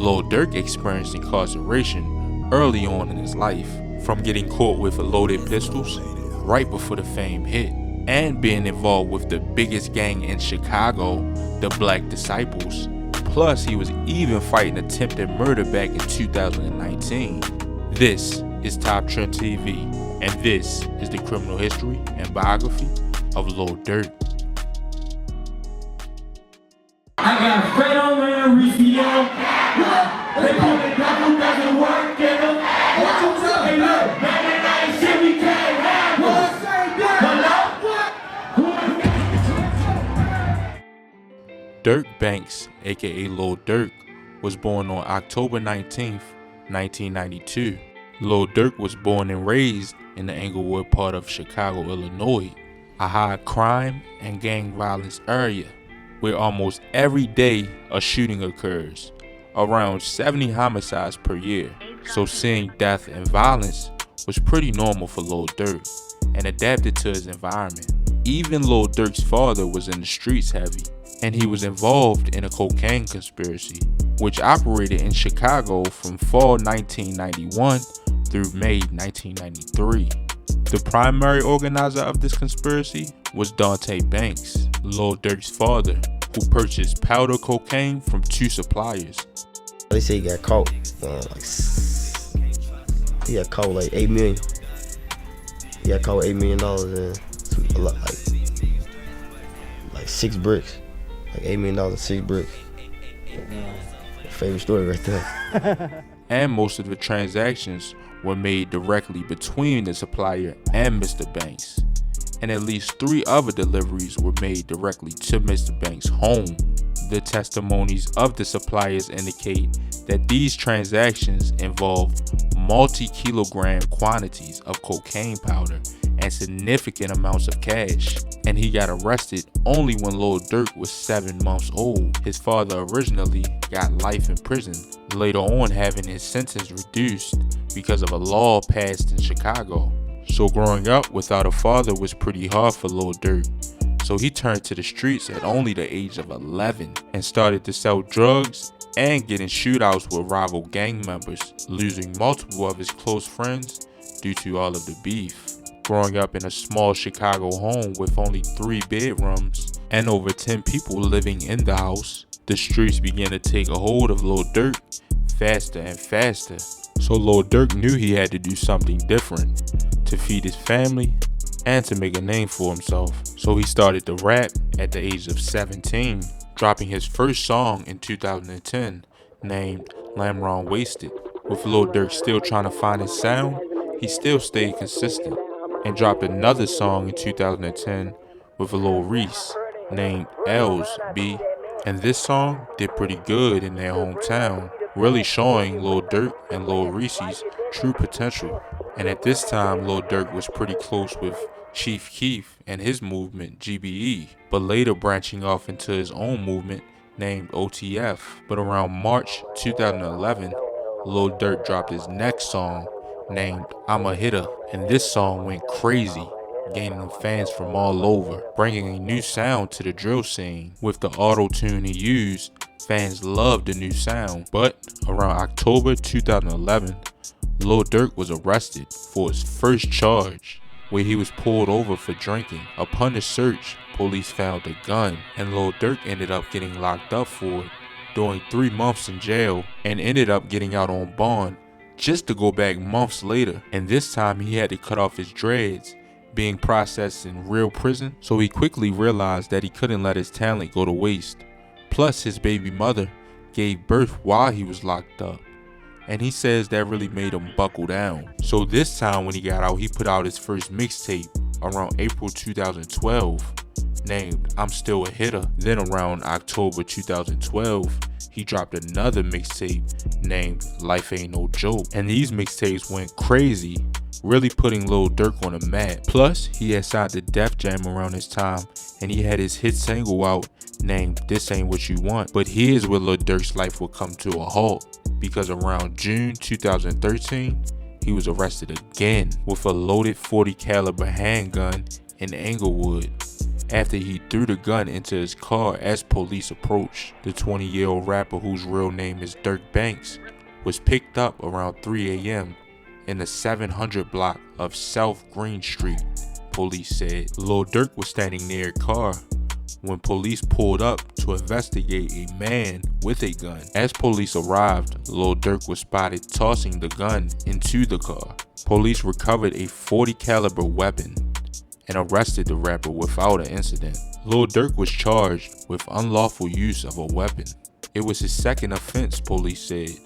Lil Durk experienced incarceration early on in his life, from getting caught with loaded pistols right before the fame hit, and being involved with the biggest gang in Chicago, the Black Desciples. Plus, he was even fighting attempted murder back in 2019. This is Top Trend TV, and this is the criminal history and biography of Lil Durk. I got Fredo and Ricio. They call it double doesn't work, get them. Hey look, man, it ain't shit we can't have. Durk Banks, aka Lil Durk, was born on October 19th, 1992. Lil Durk was born and raised in the Englewood part of Chicago, Illinois, a high crime and gang violence area where almost every day a shooting occurs, around 70 homicides per year. So seeing death and violence was pretty normal for Lil Durk and adapted to his environment. Even Lil Durk's father was in the streets heavy, and he was involved in a cocaine conspiracy, which operated in Chicago from fall 1991 through May 1993. The primary organizer of this conspiracy was Durk Banks, Lil Durk's father, who purchased powder cocaine from two suppliers. They say he got caught, he got caught like $8 million. He got caught $8 million and like 6 bricks. Like $8 million and 6 bricks. Favorite story right there. And most of the transactions were made directly between the supplier and Mr. Banks. And at least 3 other deliveries were made directly to Mr. Banks' home. The testimonies of the suppliers indicate that these transactions involved multi-kilogram quantities of cocaine powder and significant amounts of cash. And he got arrested only when Lil Durk was 7 months old. His father originally got life in prison, later on having his sentence reduced because of a law passed in Chicago. So growing up without a father was pretty hard for Lil Durk. So he turned to the streets at only the age of 11 and started to sell drugs and get in shootouts with rival gang members, losing multiple of his close friends due to all of the beef. Growing up in a small Chicago home with only 3 bedrooms and over 10 people living in the house, the streets began to take a hold of Lil Durk faster and faster. So Lil Durk knew he had to do something different to feed his family and to make a name for himself. So he started to rap at the age of 17, dropping his first song in 2010 named Lamron Wasted. With Lil Durk still trying to find his sound, he still stayed consistent and dropped another song in 2010 with a Lil Reese named L's B. And this song did pretty good in their hometown, really showing Lil Durk and Lil Reese's true potential. And at this time, Lil Durk was pretty close with Chief Keef and his movement GBE, but later branching off into his own movement named OTF. But around March 2011, Lil Durk dropped his next song named I'm a Hitter, and this song went crazy, gaining fans from all over, bringing a new sound to the drill scene. With the auto-tune he used, fans loved the new sound. But around October 2011, Lil Durk was arrested for his first charge, where he was pulled over for drinking. Upon the search, police found a gun, and Lil Durk ended up getting locked up for it, doing 3 months in jail, and ended up getting out on bond just to go back months later. And this time he had to cut off his dreads, being processed in real prison. So he quickly realized that he couldn't let his talent go to waste. Plus, his baby mother gave birth while he was locked up, and he says that really made him buckle down. So this time when he got out, he put out his first mixtape around April 2012 named I'm Still a Hitter. Then around October 2012, he dropped another mixtape named Life Ain't No Joke. And these mixtapes went crazy, really putting Lil Durk on the map. Plus, he had signed to Def Jam around this time, and he had his hit single out named This Ain't What You Want. But here's where Lil Durk's life would come to a halt, because around June 2013, he was arrested again with a loaded .40 caliber handgun in Englewood. after he threw the gun into his car as police approached. The 20-year-old rapper, whose real name is Durk Banks, was picked up around 3 a.m. in the 700 block of South Green Street, police said. Lil Durk was standing near a car when police pulled up to investigate a man with a gun. As police arrived, Lil Durk was spotted tossing the gun into the car. Police recovered a .40 caliber weapon and arrested the rapper without an incident. Lil Durk was charged with unlawful use of a weapon. It was his second offense, police said.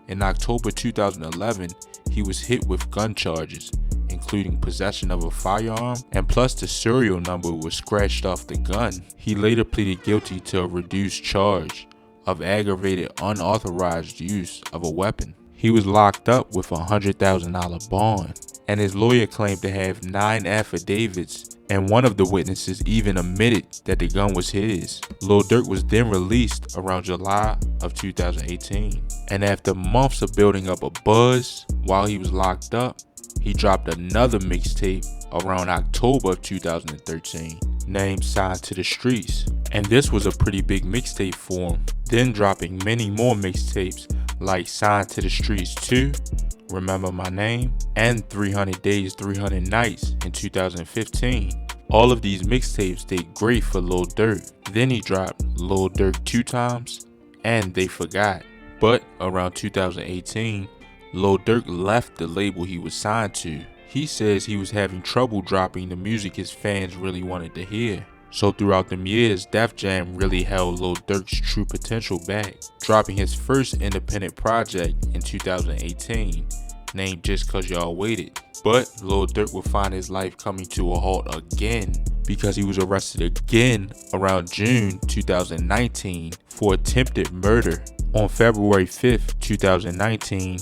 In October 2011, he was hit with gun charges, including possession of a firearm, and plus the serial number was scratched off the gun. He later pleaded guilty to a reduced charge of aggravated unauthorized use of a weapon. He was locked up with a $100,000 bond, and his lawyer claimed to have 9 affidavits, and one of the witnesses even admitted that the gun was his. Lil Durk was then released around July of 2018, and after months of building up a buzz while he was locked up, he dropped another mixtape around October of 2013 named Signed to the Streets, and this was a pretty big mixtape for him, then dropping many more mixtapes like Signed to the Streets 2, Remember My Name, and 300 Days, 300 Nights in 2015. All of these mixtapes did great for Lil Durk. Then he dropped Lil Durk 2 Times and They Forgot. But around 2018, Lil Durk left the label he was signed to. He says he was having trouble dropping the music his fans really wanted to hear. So throughout them years, Def Jam really held Lil Durk's true potential back, dropping his first independent project in 2018, named Just Cause Y'all Waited. But Lil Durk would find his life coming to a halt again because he was arrested again around June 2019 for attempted murder. On February 5th, 2019,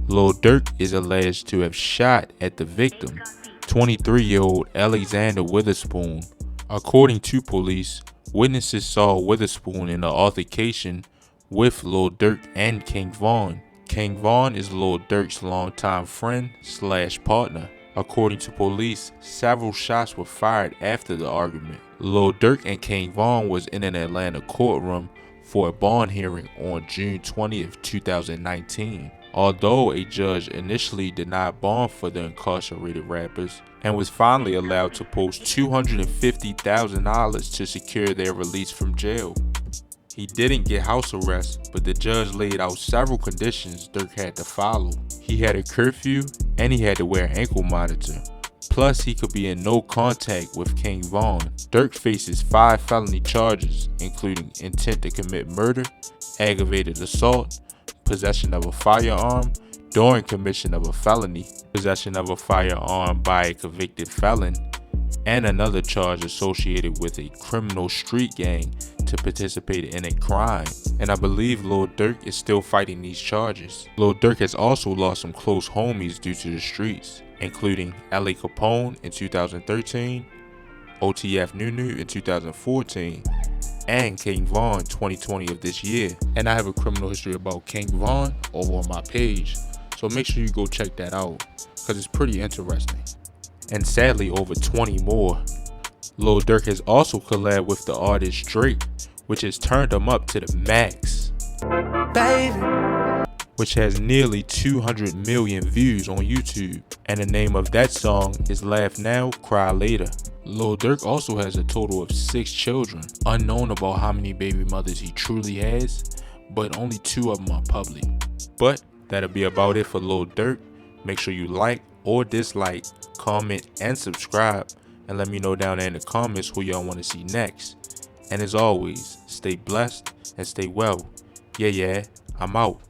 Lil Durk is alleged to have shot at the victim, 23-year-old Alexander Witherspoon. According to police, witnesses saw Witherspoon in an altercation with Lil Durk and King Von. King Von is Lil Durk's longtime friend / partner. According to police, several shots were fired after the argument. Lil Durk and King Von was in an Atlanta courtroom for a bond hearing on June 20th, 2019. Although a judge initially denied bond for the incarcerated rappers and was finally allowed to post $250,000 to secure their release from jail. He didn't get house arrest, but the judge laid out several conditions Durk had to follow. He had a curfew and he had to wear an ankle monitor. Plus, he could be in no contact with King Von. Durk faces 5 felony charges, including intent to commit murder, aggravated assault, possession of a firearm during commission of a felony, possession of a firearm by a convicted felon, and another charge associated with a criminal street gang to participate in a crime. And I believe Lil Durk is still fighting these charges. Lil Durk has also lost some close homies due to the streets, including L.A. Capone in 2013, OTF Nunu in 2014, and King Von 2020 of this year. And I have a criminal history about King Von over on my page, so make sure you go check that out because it's pretty interesting. And sadly, over 20 more. Lil Durk has also collabed with the artist Drake, which has turned him up to the max, baby, which has nearly 200 million views on YouTube, and the name of that song is Laugh Now, Cry Later. Lil Durk also has a total of 6 children, unknown about how many baby mothers he truly has, but only 2 of them are public. But that'll be about it for Lil Durk. Make sure you like or dislike, comment, and subscribe, and let me know down there in the comments who y'all want to see next. And as always, stay blessed and stay well. Yeah, I'm out.